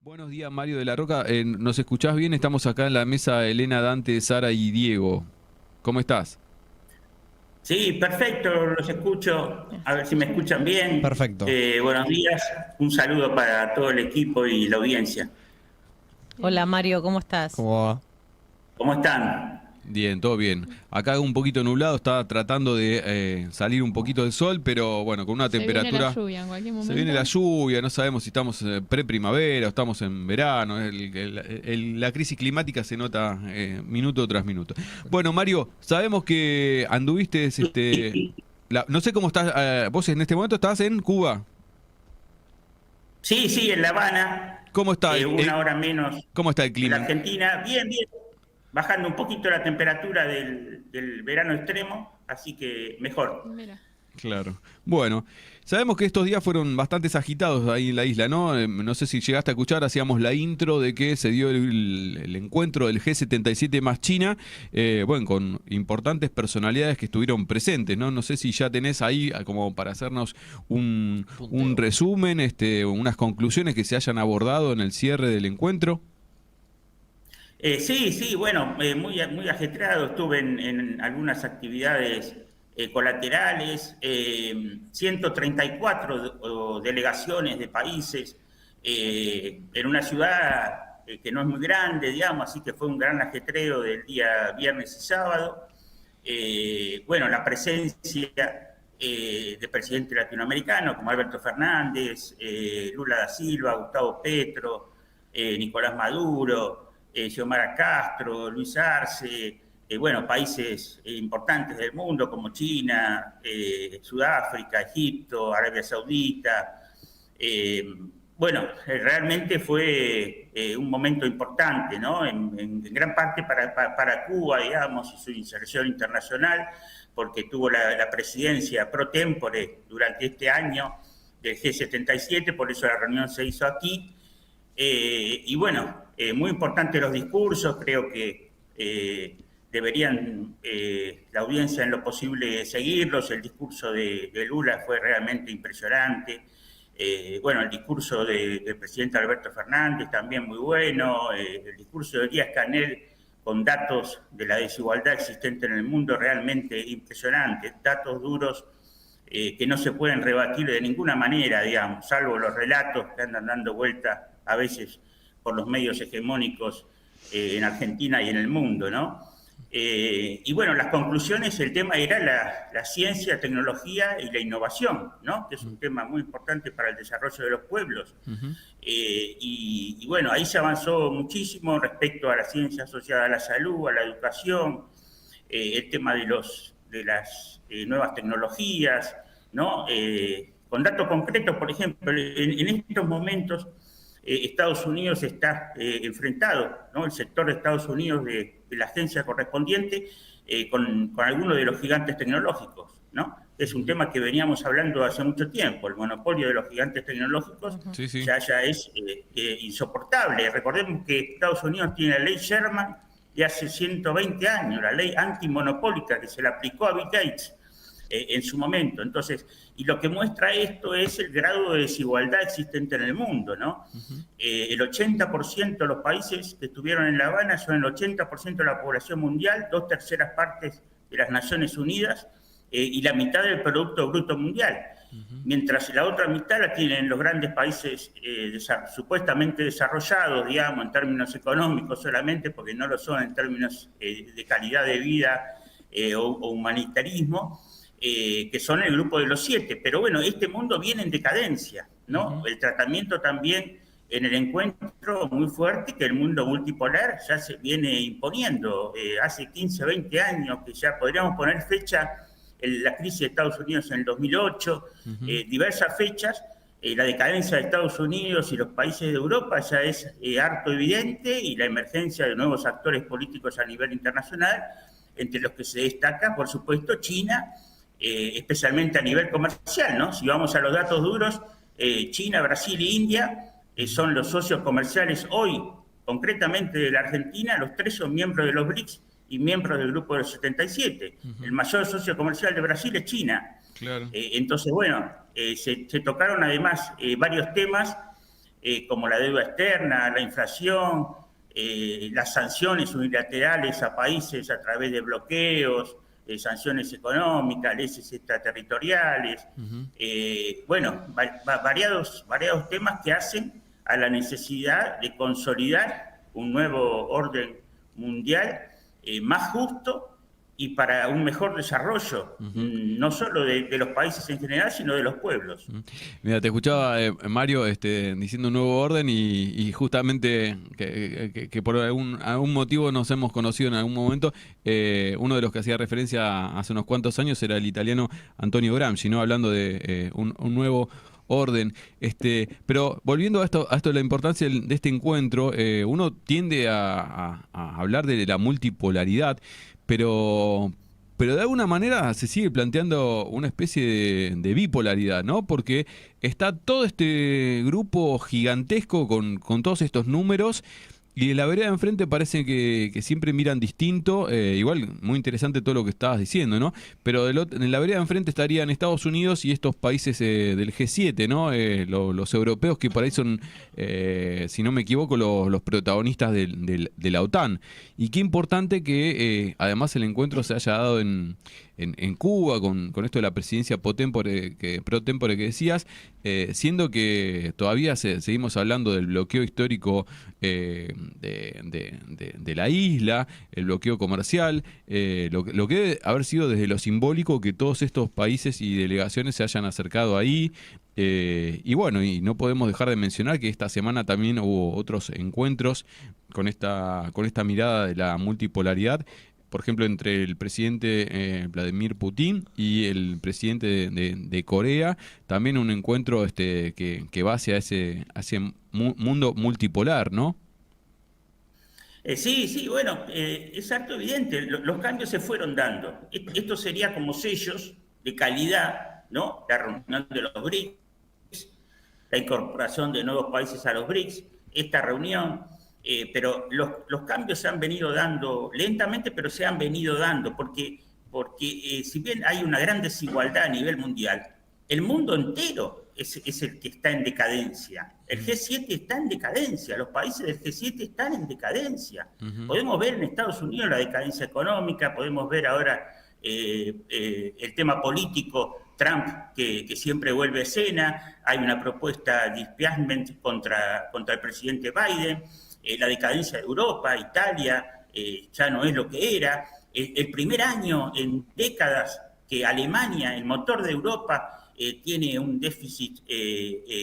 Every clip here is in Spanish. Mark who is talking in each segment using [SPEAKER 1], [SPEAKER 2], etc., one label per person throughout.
[SPEAKER 1] Buenos días, Mario de la Roca. ¿Nos escuchás bien? Estamos acá en la mesa Elena, Dante, Sara y Diego. ¿Cómo estás?
[SPEAKER 2] Sí, perfecto, los escucho. A ver si me escuchan bien.
[SPEAKER 3] Perfecto.
[SPEAKER 2] Buenos días, un saludo para todo el equipo y la audiencia.
[SPEAKER 4] Hola Mario, ¿cómo estás?
[SPEAKER 3] ¿Cómo va?
[SPEAKER 2] ¿Cómo están?
[SPEAKER 1] Bien, todo bien. Acá un poquito nublado, está tratando de salir un poquito del sol, pero bueno, con una
[SPEAKER 5] Se viene la
[SPEAKER 1] temperatura.
[SPEAKER 5] lluvia en cualquier
[SPEAKER 1] Se viene
[SPEAKER 5] momento.
[SPEAKER 1] la lluvia, no sabemos si estamos pre-primavera o estamos en verano. La crisis climática se nota minuto tras minuto. Bueno, Mario, sabemos que anduviste, no sé cómo estás, vos en este momento estás en Cuba.
[SPEAKER 2] Sí, sí, en La Habana,
[SPEAKER 1] ¿Cómo está
[SPEAKER 2] una hora menos
[SPEAKER 1] cómo está el
[SPEAKER 2] que la
[SPEAKER 1] clima?
[SPEAKER 2] Argentina. Bien, bien, bajando un poquito la temperatura del verano extremo, así que mejor.
[SPEAKER 5] Mira.
[SPEAKER 1] Claro. Bueno, sabemos que estos días fueron bastante agitados ahí en la isla, ¿no? No sé si llegaste a escuchar, hacíamos la intro de que se dio el encuentro del G77 más China, bueno, con importantes personalidades que estuvieron presentes, ¿no? No sé si ya tenés ahí como para hacernos un resumen, unas conclusiones que se hayan abordado en el cierre del encuentro.
[SPEAKER 2] Sí, sí, bueno, muy ajetreado. Estuve en algunas actividades colaterales, 134 delegaciones de países en una ciudad que no es muy grande, digamos, así que fue un gran ajetreo del día viernes y sábado. Bueno, la presencia de presidentes latinoamericanos como Alberto Fernández, Lula da Silva, Gustavo Petro, Nicolás Maduro, Xiomara Castro, Luis Arce, bueno, países importantes del mundo como China, Sudáfrica, Egipto, Arabia Saudita. Bueno, realmente fue un momento importante, ¿no? En gran parte para Cuba, digamos, y su inserción internacional, porque tuvo la presidencia pro tempore durante este año del G77, por eso la reunión se hizo aquí. Y bueno, muy importantes los discursos, creo que deberían la audiencia en lo posible seguirlos. El discurso de Lula fue realmente impresionante. Bueno, el discurso del presidente Alberto Fernández también muy bueno. El discurso de Díaz-Canel con datos de la desigualdad existente en el mundo realmente impresionantes, datos duros que no se pueden rebatir de ninguna manera, digamos, salvo los relatos que andan dando vuelta a veces por los medios hegemónicos en Argentina y en el mundo, ¿no? Y bueno, las conclusiones, el tema era la ciencia, tecnología y la innovación, ¿no? Que es un tema muy importante para el desarrollo de los pueblos.
[SPEAKER 1] Ujú.
[SPEAKER 2] Y bueno, ahí se avanzó muchísimo respecto a la ciencia asociada a la salud, a la educación, el tema de las nuevas tecnologías, ¿no? Con datos concretos, por ejemplo, en estos momentos Estados Unidos está enfrentado, ¿no? El sector de Estados Unidos de la agencia correspondiente con algunos de los gigantes tecnológicos, ¿no? Es un tema que veníamos hablando hace mucho tiempo. El monopolio de los gigantes tecnológicos
[SPEAKER 1] Sí, sí.
[SPEAKER 2] ya es insoportable. Recordemos que Estados Unidos tiene la ley Sherman de hace 120 años, la ley antimonopólica que se le aplicó a Bill Gates en su momento. Entonces, y lo que muestra esto es el grado de desigualdad existente en el mundo, ¿no? El 80% de los países que estuvieron en La Habana son el 80% de la población mundial, 2/3 partes de las Naciones Unidas y la mitad del Producto Bruto Mundial. Mientras la otra mitad la tienen los grandes países supuestamente desarrollados, digamos, en términos económicos solamente, porque no lo son en términos de calidad de vida o humanitarismo, que son el grupo de los 7. Pero bueno, este mundo viene en decadencia, ¿no? El tratamiento también en el encuentro muy fuerte que el mundo multipolar ya se viene imponiendo. Hace 15, 20 años que ya podríamos poner fecha la crisis de Estados Unidos en el 2008, diversas fechas. La decadencia de Estados Unidos y los países de Europa ya es harto evidente, y la emergencia de nuevos actores políticos a nivel internacional, entre los que se destaca, por supuesto, China, especialmente a nivel comercial, ¿no? Si vamos a los datos duros, China, Brasil e India son los socios comerciales hoy, concretamente de la Argentina. Los tres son miembros de los BRICS y miembros del grupo de los 77. El mayor socio comercial de Brasil es China.
[SPEAKER 1] Claro.
[SPEAKER 2] Entonces, bueno, se tocaron además varios temas como la deuda externa, la inflación, las sanciones unilaterales a países a través de bloqueos, sanciones económicas, leyes extraterritoriales, variados temas que hacen a la necesidad de consolidar un nuevo orden mundial más justo y para un mejor desarrollo, no solo de los países en general, sino de los pueblos.
[SPEAKER 1] Mira, te escuchaba, Mario, diciendo un nuevo orden y justamente que por algún motivo nos hemos conocido en algún momento. Uno de los que hacía referencia hace unos cuantos años era el italiano Antonio Gramsci, ¿no? Hablando de un nuevo orden. Pero volviendo a esto de la importancia de este encuentro, uno tiende a hablar de la multipolaridad, pero de alguna manera se sigue planteando una especie de bipolaridad, ¿no? Porque está todo este grupo gigantesco con todos estos números, y de la vereda de enfrente parece que siempre miran distinto. Igual, muy interesante todo lo que estabas diciendo, ¿no? Pero en la vereda de enfrente estarían Estados Unidos y estos países del G7, ¿no? Los europeos, que por ahí son, si no me equivoco, los protagonistas de la OTAN. Y qué importante que además el encuentro se haya dado en Cuba, con esto de la presidencia pro tempore que decías, siendo que todavía seguimos hablando del bloqueo histórico de la isla, el bloqueo comercial, lo que debe haber sido desde lo simbólico que todos estos países y delegaciones se hayan acercado ahí. Y bueno, y no podemos dejar de mencionar que esta semana también hubo otros encuentros con esta mirada de la multipolaridad. Por ejemplo, entre el presidente Vladimir Putin y el presidente de Corea, también un encuentro que va hacia ese mundo multipolar, ¿no?
[SPEAKER 2] Sí, bueno, es harto evidente, los cambios se fueron dando. Esto sería como sellos de calidad, ¿no? La reunión de los BRICS, la incorporación de nuevos países a los BRICS, esta reunión. Pero los cambios se han venido dando lentamente, pero se han venido dando, porque si bien hay una gran desigualdad a nivel mundial, el mundo entero es el que está en decadencia. El G7 está en decadencia, los países del G7 están en decadencia. Podemos ver en Estados Unidos la decadencia económica, podemos ver ahora el tema político, Trump que siempre vuelve a escena, hay una propuesta de impeachment contra el presidente Biden. La decadencia de Europa, Italia, ya no es lo que era. El primer año en décadas que Alemania, el motor de Europa, tiene un déficit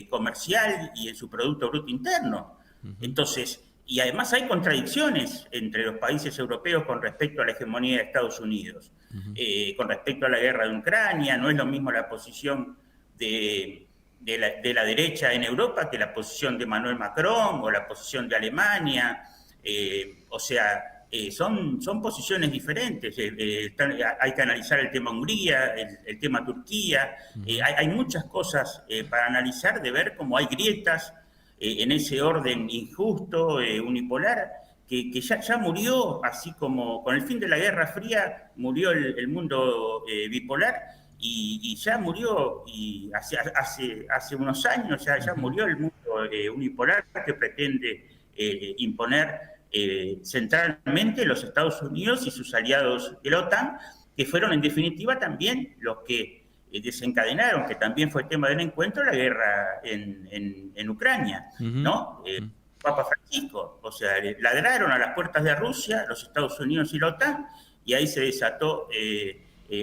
[SPEAKER 2] comercial y en su Producto Bruto Interno. Entonces, y además hay contradicciones entre los países europeos con respecto a la hegemonía de Estados Unidos, con respecto a la guerra de Ucrania. No es lo mismo la posición de la derecha en Europa que la posición de Emmanuel Macron o la posición de Alemania. Son posiciones diferentes. Hay que analizar el tema Hungría, el tema Turquía. Hay muchas cosas para analizar, de ver cómo hay grietas en ese orden injusto, unipolar, que ya murió, así como con el fin de la Guerra Fría murió el mundo bipolar. Y ya murió, y hace unos años ya murió el mundo unipolar que pretende imponer centralmente los Estados Unidos y sus aliados de la OTAN, que fueron en definitiva también los que desencadenaron, que también fue tema del encuentro, la guerra en Ucrania, ¿no? Papa Francisco, o sea, ladraron a las puertas de Rusia, los Estados Unidos y la OTAN, y ahí se desató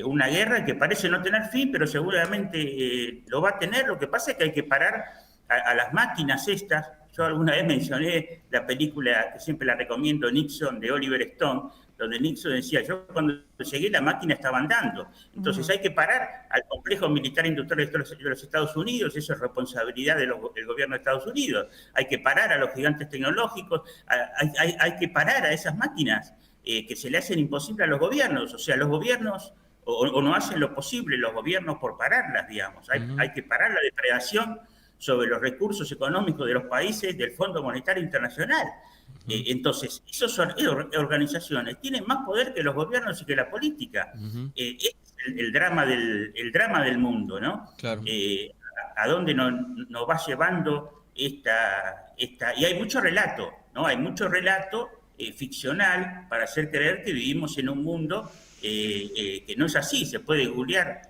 [SPEAKER 2] una guerra que parece no tener fin, pero seguramente lo va a tener. Lo que pasa es que hay que parar a las máquinas estas. Yo alguna vez mencioné la película que siempre la recomiendo, Nixon, de Oliver Stone, donde Nixon decía: yo cuando llegué la máquina estaba andando. Entonces hay que parar al complejo militar industrial de los Estados Unidos. Eso es responsabilidad del gobierno de Estados Unidos. Hay que parar a los gigantes tecnológicos, hay que parar a esas máquinas que se le hacen imposible a los gobiernos. O sea, los gobiernos o no hacen lo posible los gobiernos por pararlas, digamos. Hay que parar la depredación sobre los recursos económicos de los países del Fondo Monetario Internacional. Entonces, esas organizaciones tienen más poder que los gobiernos y que la política. Es el drama del mundo, ¿no?
[SPEAKER 1] Claro.
[SPEAKER 2] A dónde nos va llevando y hay mucho relato, ¿no? Hay mucho relato ficcional para hacer creer que vivimos en un mundo que no es así, se puede googlear.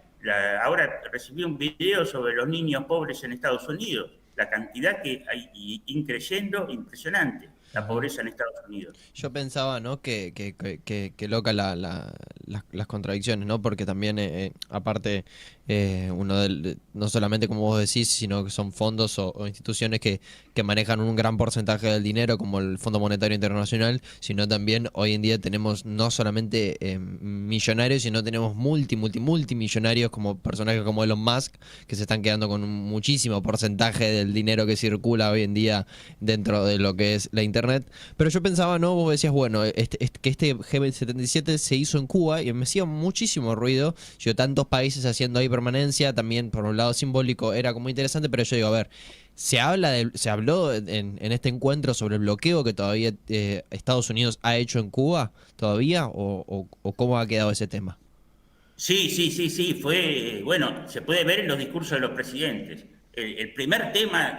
[SPEAKER 2] Ahora recibí un video sobre los niños pobres en Estados Unidos, la cantidad que hay increyendo, impresionante, la pobreza en Estados Unidos.
[SPEAKER 3] Yo pensaba, ¿no? Que loca las contradicciones, ¿no? Porque también, aparte, no solamente como vos decís, sino que son fondos o instituciones que manejan un gran porcentaje del dinero, como el Fondo Monetario Internacional, sino también hoy en día tenemos no solamente millonarios, sino tenemos multimillonarios como personajes como Elon Musk, que se están quedando con un muchísimo porcentaje del dinero que circula hoy en día dentro de lo que es la Internet. Pero yo pensaba, ¿no? Vos decías, bueno, que este G77 se hizo en Cuba y me hacía muchísimo ruido. Yo, tantos países haciendo ahí permanencia, también por un lado simbólico era como interesante, pero yo digo, a ver, se habló en este encuentro sobre el bloqueo que todavía Estados Unidos ha hecho en Cuba, todavía, o cómo ha quedado ese tema.
[SPEAKER 2] Sí, fue, bueno, se puede ver en los discursos de los presidentes. El primer tema,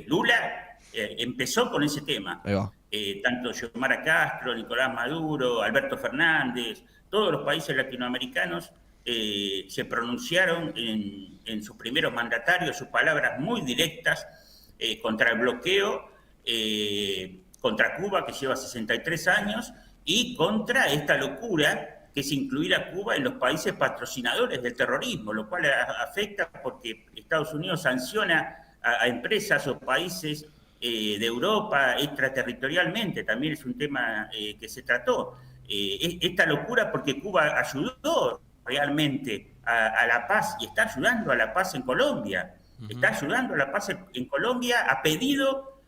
[SPEAKER 2] Lula empezó con ese tema. Tanto Xiomara Castro, Nicolás Maduro, Alberto Fernández, todos los países latinoamericanos se pronunciaron en sus primeros mandatarios, sus palabras muy directas contra el bloqueo, contra Cuba, que lleva 63 años, y contra esta locura que es incluir a Cuba en los países patrocinadores del terrorismo, lo cual afecta porque Estados Unidos sanciona a empresas o países de Europa extraterritorialmente, también es un tema que se trató. Esta locura porque Cuba ayudó realmente a la paz y está ayudando a la paz en Colombia. Está ayudando a la paz en Colombia a pedido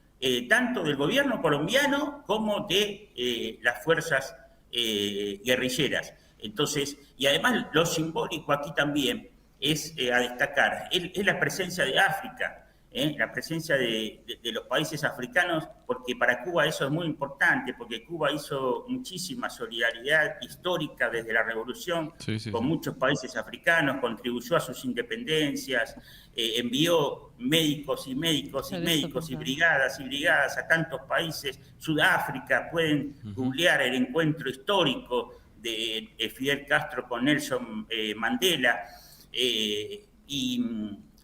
[SPEAKER 2] tanto del gobierno colombiano como de las fuerzas guerrilleras. Entonces, y además lo simbólico aquí también es a destacar, es la presencia de África, la presencia de los países africanos, porque para Cuba eso es muy importante, porque Cuba hizo muchísima solidaridad histórica desde la revolución con muchos países africanos, contribuyó a sus independencias, envió médicos y brigadas a tantos países. Sudáfrica, pueden googlear el encuentro histórico de Fidel Castro con Nelson Mandela,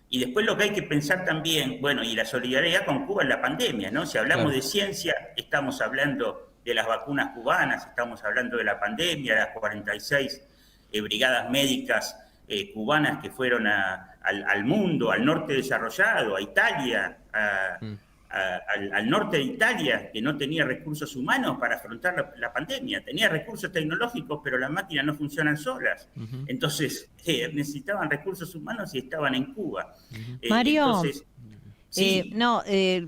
[SPEAKER 2] y después lo que hay que pensar también, bueno, y la solidaridad con Cuba en la pandemia, ¿no? Si hablamos de ciencia, estamos hablando de las vacunas cubanas, estamos hablando de la pandemia, de las 46 brigadas médicas cubanas que fueron al mundo, al norte desarrollado, a Italia, al norte de Italia, que no tenía recursos humanos para afrontar la pandemia. Tenía recursos tecnológicos, pero las máquinas no funcionan solas. Entonces, necesitaban recursos humanos y estaban en Cuba.
[SPEAKER 4] Mario,
[SPEAKER 2] entonces,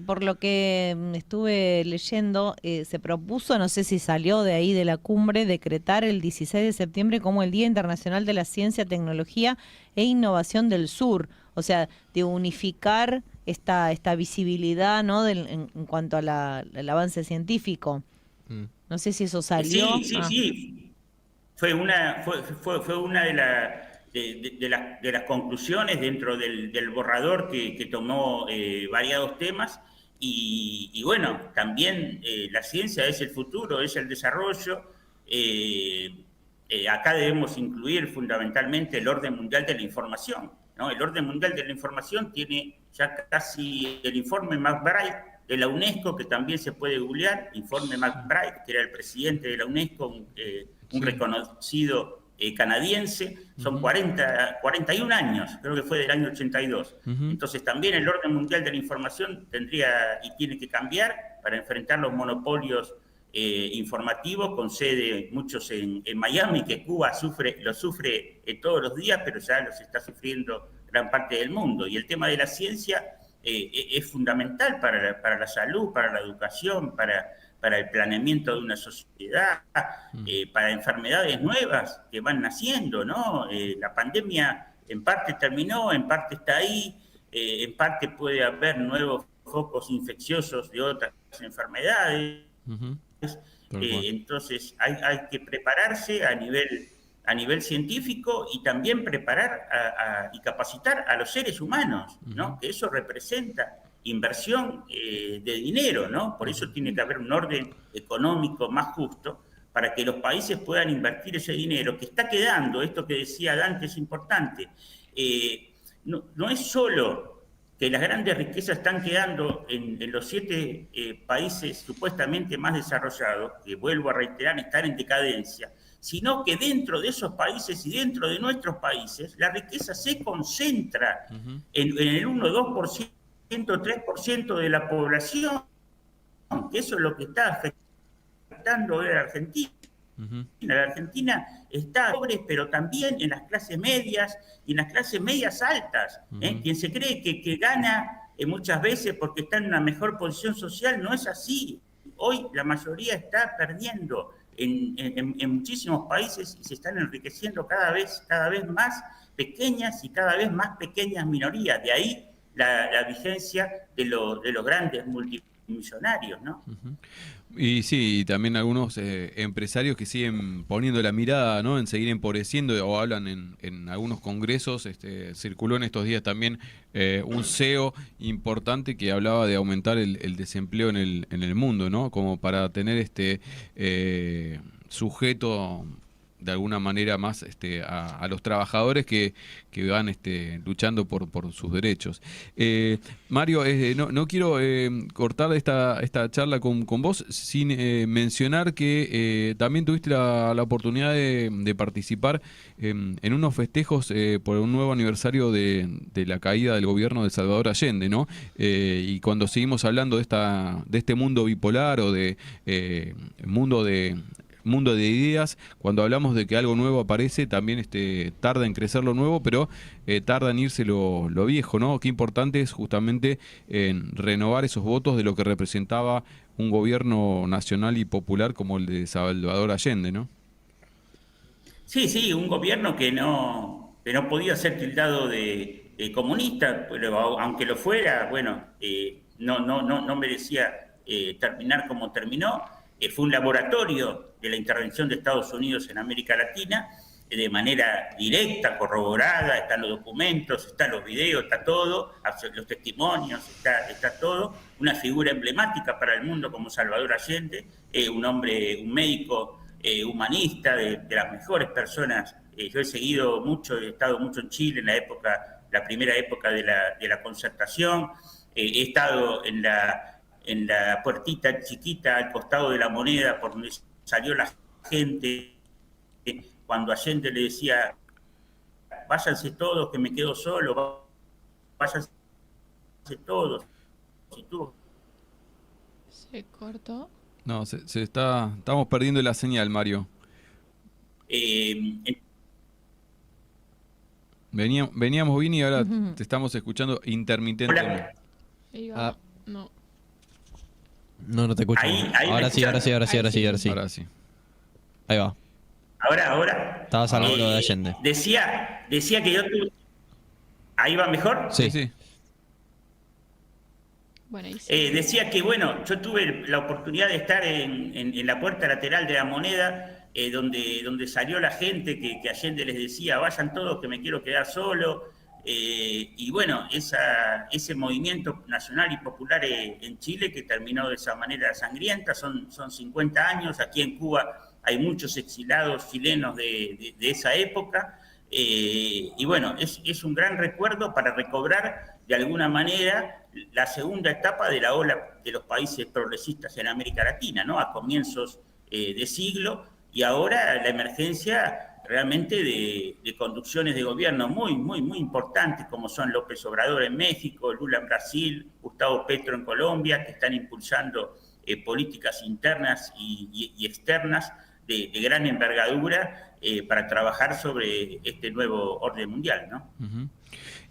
[SPEAKER 4] por lo que estuve leyendo, se propuso, no sé si salió de ahí de la cumbre, decretar el 16 de septiembre como el Día Internacional de la Ciencia, Tecnología e Innovación del Sur. O sea, de unificar esta visibilidad, ¿no? En cuanto al avance científico. No sé si eso salió.
[SPEAKER 2] Sí. Fue una de las conclusiones dentro del borrador que tomó variados temas. Y bueno, también la ciencia es el futuro, es el desarrollo. Acá debemos incluir fundamentalmente el orden mundial de la información, ¿no? El orden mundial de la información tiene ya casi el informe McBride de la UNESCO, que también se puede googlear, informe McBride, que era el presidente de la UNESCO, un reconocido canadiense, son 41 años, creo que fue del año 82. Entonces también el orden mundial de la información tendría y tiene que cambiar para enfrentar los monopolios informativos, con sede muchos en Miami, que Cuba lo sufre todos los días, pero ya los está sufriendo gran parte del mundo. Y el tema de la ciencia es fundamental para la salud, para la educación, para el planeamiento de una sociedad, para enfermedades nuevas que van naciendo, ¿no? La pandemia en parte terminó, en parte está ahí, en parte puede haber nuevos focos infecciosos de otras enfermedades. Entonces hay que prepararse a nivel científico y también preparar y capacitar a los seres humanos, ¿no? Que eso representa inversión de dinero, ¿no? Por eso tiene que haber un orden económico más justo para que los países puedan invertir ese dinero que está quedando. Esto que decía Dante es importante. No es solo que las grandes riquezas están quedando en los 7 países supuestamente más desarrollados, que vuelvo a reiterar, están en decadencia, sino que dentro de esos países y dentro de nuestros países, la riqueza se concentra en el 1, 2%, 3% de la población, que eso es lo que está afectando a la Argentina. La Argentina está pobre, pero también en las clases medias y en las clases medias altas. Quien se cree que gana muchas veces porque está en una mejor posición social, no es así. Hoy la mayoría está perdiendo en muchísimos países y se están enriqueciendo cada vez más pequeñas y cada vez más pequeñas minorías. De ahí la vigencia de los grandes multimillonarios, ¿no?
[SPEAKER 1] Y sí, y también algunos empresarios que siguen poniendo la mirada, ¿no?, en seguir empobreciendo, o hablan en algunos congresos. Circuló en estos días también un CEO importante que hablaba de aumentar el desempleo en el mundo, ¿no?, como para tener sujeto de alguna manera más a los trabajadores que van luchando por sus derechos. Mario, no quiero cortar esta charla con vos sin mencionar que también tuviste la oportunidad de participar en unos festejos por un nuevo aniversario de la caída del gobierno de Salvador Allende, ¿no? Y cuando seguimos hablando de este mundo bipolar o de mundo de ideas, cuando hablamos de que algo nuevo aparece, también tarda en crecer lo nuevo, pero tarda en irse lo viejo, ¿no? Qué importante es justamente en renovar esos votos de lo que representaba un gobierno nacional y popular como el de Salvador Allende, ¿no?
[SPEAKER 2] Sí, un gobierno que no podía ser tildado de comunista, pero aunque lo fuera, bueno, no merecía terminar como terminó. Fue un laboratorio de la intervención de Estados Unidos en América Latina, de manera directa, corroborada. Están los documentos, están los videos, está todo, los testimonios, está todo. Una figura emblemática para el mundo como Salvador Allende, un médico humanista, de las mejores personas. Yo he seguido mucho, he estado mucho en Chile en la primera época de la Concertación. He estado en la puertita chiquita al costado de la Moneda, por donde salió la gente, cuando Allende le decía: váyanse todos, que me quedo solo, váyanse todos.
[SPEAKER 5] Se cortó.
[SPEAKER 1] No, estamos perdiendo la señal, Mario. Veníamos bien y ahora te estamos escuchando intermitentemente.
[SPEAKER 5] Ahí va. No.
[SPEAKER 3] No te escucho. Ahora sí.
[SPEAKER 1] Ahora sí.
[SPEAKER 3] Ahí va.
[SPEAKER 2] Ahora.
[SPEAKER 3] Estabas hablando de Allende.
[SPEAKER 2] Decía que yo tuve... ¿Ahí va mejor?
[SPEAKER 3] Sí.
[SPEAKER 5] Bueno, ahí sí.
[SPEAKER 2] Decía que, bueno, yo tuve la oportunidad de estar en la puerta lateral de la Moneda, donde salió la gente que Allende les decía: vayan todos, que me quiero quedar solo. Y bueno, ese movimiento nacional y popular en Chile, que terminó de esa manera sangrienta, son 50 años. Aquí en Cuba hay muchos exilados chilenos de esa época. Y bueno, es un gran recuerdo para recobrar de alguna manera la segunda etapa de la ola de los países progresistas en América Latina, ¿no? A comienzos de siglo, y ahora la emergencia realmente de conducciones de gobierno muy importantes, como son López Obrador en México, Lula en Brasil, Gustavo Petro en Colombia, que están impulsando políticas internas y externas de gran envergadura para trabajar sobre este nuevo orden mundial, ¿no?
[SPEAKER 1] Uh-huh.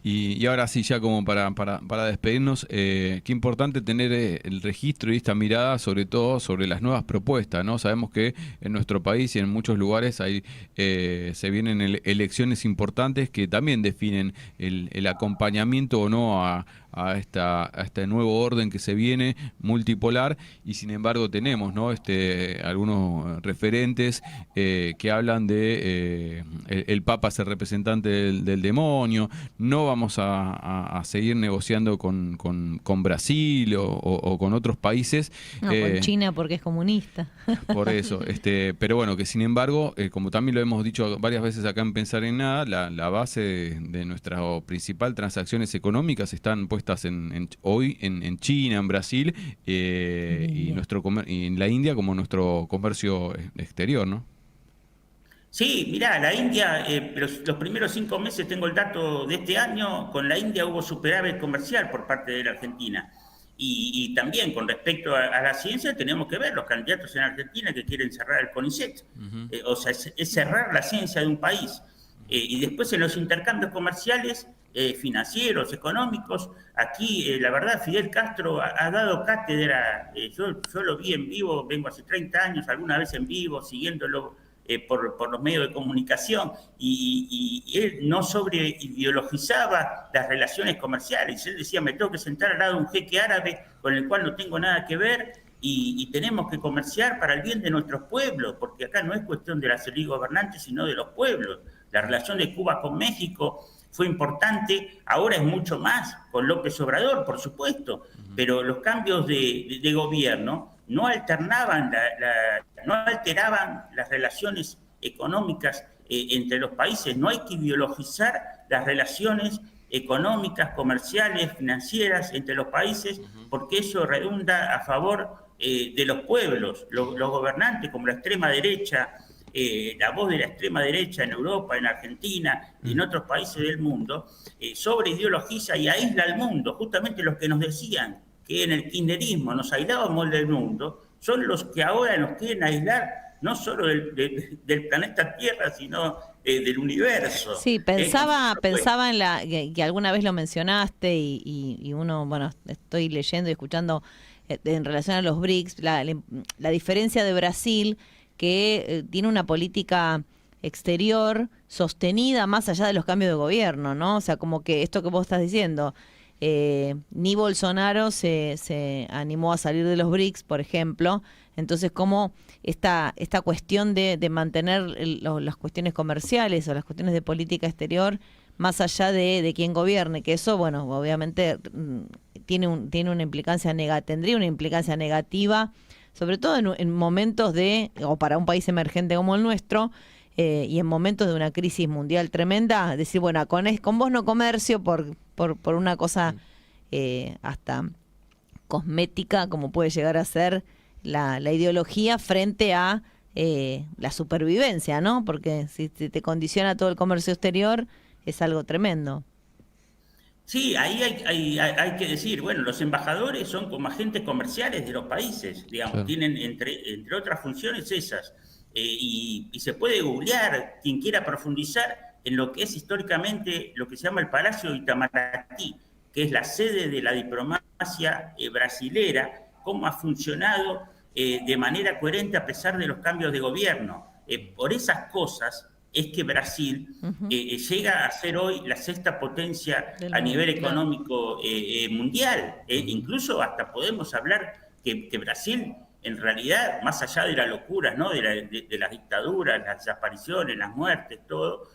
[SPEAKER 1] Y ahora sí, ya como para despedirnos, qué importante tener el registro y esta mirada sobre todo sobre las nuevas propuestas, ¿no? Sabemos que en nuestro país y en muchos lugares se vienen elecciones importantes que también definen el acompañamiento o no a este nuevo orden que se viene multipolar, y sin embargo tenemos, ¿no?, algunos referentes que hablan de el Papa ser representante del demonio. No vamos vamos a seguir negociando con Brasil o con otros países.
[SPEAKER 4] No, con China porque es comunista.
[SPEAKER 1] Por eso, pero bueno, que sin embargo, como también lo hemos dicho varias veces acá en Pensar en Nada, la base de nuestras principal transacciones económicas están puestas hoy en China, en Brasil y en la India como nuestro comercio exterior, ¿no?
[SPEAKER 2] Sí, mirá, la India, los primeros 5 meses, tengo el dato de este año, con la India hubo superávit comercial por parte de la Argentina. Y también con respecto a la ciencia tenemos que ver los candidatos en Argentina que quieren cerrar el CONICET. O sea, es cerrar la ciencia de un país. Y después en los intercambios comerciales, financieros, económicos, aquí la verdad Fidel Castro ha dado cátedra. Yo lo vi en vivo, vengo hace 30 años, alguna vez en vivo, siguiéndolo por los medios de comunicación, y él no sobreideologizaba las relaciones comerciales. Él decía, me tengo que sentar al lado de un jeque árabe con el cual no tengo nada que ver, y tenemos que comerciar para el bien de nuestros pueblos, porque acá no es cuestión de las élites gobernantes, sino de los pueblos. La relación de Cuba con México fue importante, ahora es mucho más, con López Obrador, por supuesto, pero los cambios de gobierno no alteraban las relaciones económicas entre los países. No hay que ideologizar las relaciones económicas, comerciales, financieras entre los países, porque eso redunda a favor de los pueblos. Los gobernantes, como la extrema derecha, la voz de la extrema derecha en Europa, en Argentina y en otros países del mundo, sobreideologiza y aísla al mundo. Justamente los que nos decían que en el kirchnerismo nos aislábamos del mundo, son los que ahora nos quieren aislar no solo del planeta Tierra, sino del universo.
[SPEAKER 4] Sí, pensaba en que alguna vez lo mencionaste y uno, bueno, estoy leyendo y escuchando en relación a los BRICS, la diferencia de Brasil, que tiene una política exterior sostenida más allá de los cambios de gobierno, ¿no? O sea, como que esto que vos estás diciendo, ni Bolsonaro se animó a salir de los BRICS, por ejemplo. Entonces, como esta cuestión de mantener las cuestiones comerciales o las cuestiones de política exterior más allá de quién gobierne, que eso, bueno, obviamente tiene una implicancia tendría una implicancia negativa, sobre todo en momentos o para un país emergente como el nuestro, y en momentos de una crisis mundial tremenda, decir, bueno, con vos no comercio por una cosa hasta cosmética, como puede llegar a ser la ideología frente a la supervivencia, ¿no? Porque si te condiciona todo el comercio exterior, es algo tremendo.
[SPEAKER 2] Sí, ahí hay que decir, bueno, los embajadores son como agentes comerciales de los países, digamos, claro. Tienen entre otras funciones esas. Y se puede googlear, quien quiera profundizar en lo que es históricamente lo que se llama el Palacio de Itamaraty, que es la sede de la diplomacia brasilera, cómo ha funcionado de manera coherente a pesar de los cambios de gobierno. Por esas cosas es que Brasil llega a ser hoy la sexta potencia a nivel económico mundial. Incluso hasta podemos hablar que Brasil, en realidad, más allá de las locuras, ¿no? de las dictaduras, las desapariciones, las muertes, todo,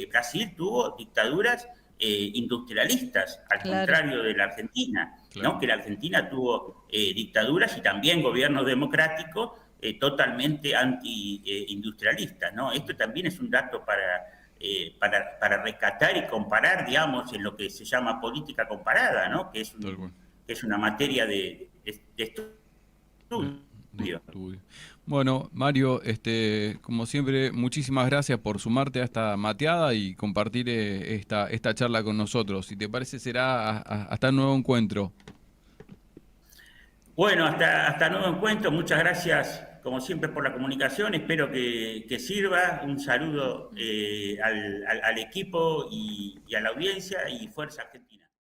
[SPEAKER 2] Brasil tuvo dictaduras industrialistas, al contrario de la Argentina, ¿no? Que la Argentina tuvo dictaduras y también gobiernos democráticos totalmente anti-industrialistas, ¿no? Esto también es un dato para rescatar y comparar, digamos, en lo que se llama política comparada, ¿no? Que es una materia de estudio.
[SPEAKER 1] Bueno, Mario, como siempre, muchísimas gracias por sumarte a esta mateada y compartir esta charla con nosotros. Si te parece, será hasta un nuevo encuentro.
[SPEAKER 2] Bueno, hasta nuevo encuentro. Muchas gracias, como siempre, por la comunicación. Espero que sirva. Un saludo al equipo y a la audiencia, y Fuerza Argentina.